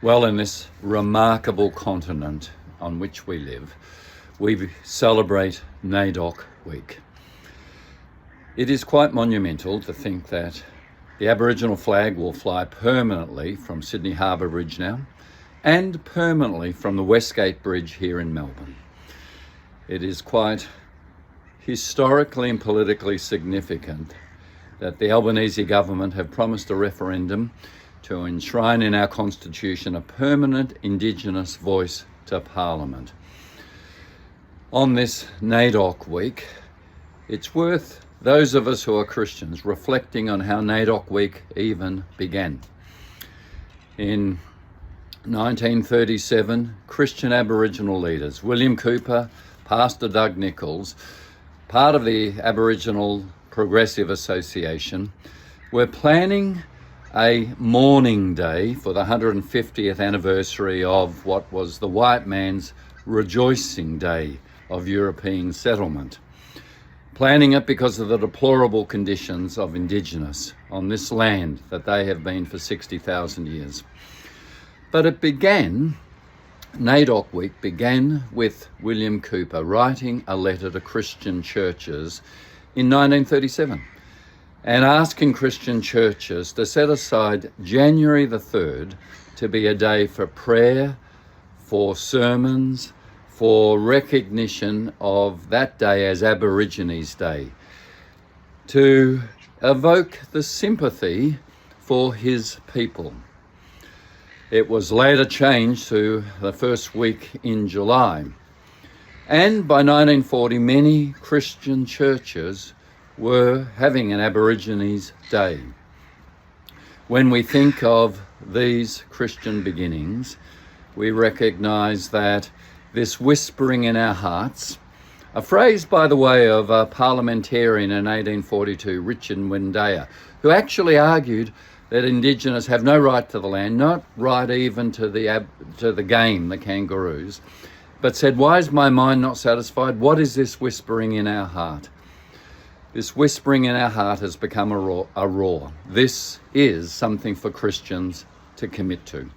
Well, in this remarkable continent on which we live, we celebrate NAIDOC Week. It is quite monumental to think that the Aboriginal flag will fly permanently from Sydney Harbour Bridge now, and permanently from the Westgate Bridge here in Melbourne. It is quite historically and politically significant that the Albanese government have promised a referendum to enshrine in our Constitution a permanent Indigenous voice to Parliament. On this NAIDOC week, it's worth those of us who are Christians reflecting on how NAIDOC week even began. In 1937, Christian Aboriginal leaders, William Cooper, Pastor Doug Nichols, part of the Aboriginal Progressive Association, were planning a mourning day for the 150th anniversary of what was the white man's rejoicing day of European settlement. Planning it because of the deplorable conditions of Indigenous on this land that they have been for 60,000 years. But NAIDOC Week began with William Cooper writing a letter to Christian churches in 1937 and asking Christian churches to set aside January the 3rd to be a day for prayer, for sermons, for recognition of that day as Aborigines Day, to evoke the sympathy for his people. It was later changed to the first week in July. And by 1940, many Christian churches were having an Aborigines Day. When we think of these Christian beginnings, we recognise that this whispering in our hearts, a phrase, by the way, of a parliamentarian in 1842, Richard Wendaya, who actually argued that Indigenous have no right to the land, not right even to the game, the kangaroos, but said, "Why is my mind not satisfied? What is this whispering in our heart?" This whispering in our heart has become a roar. This is something for Christians to commit to.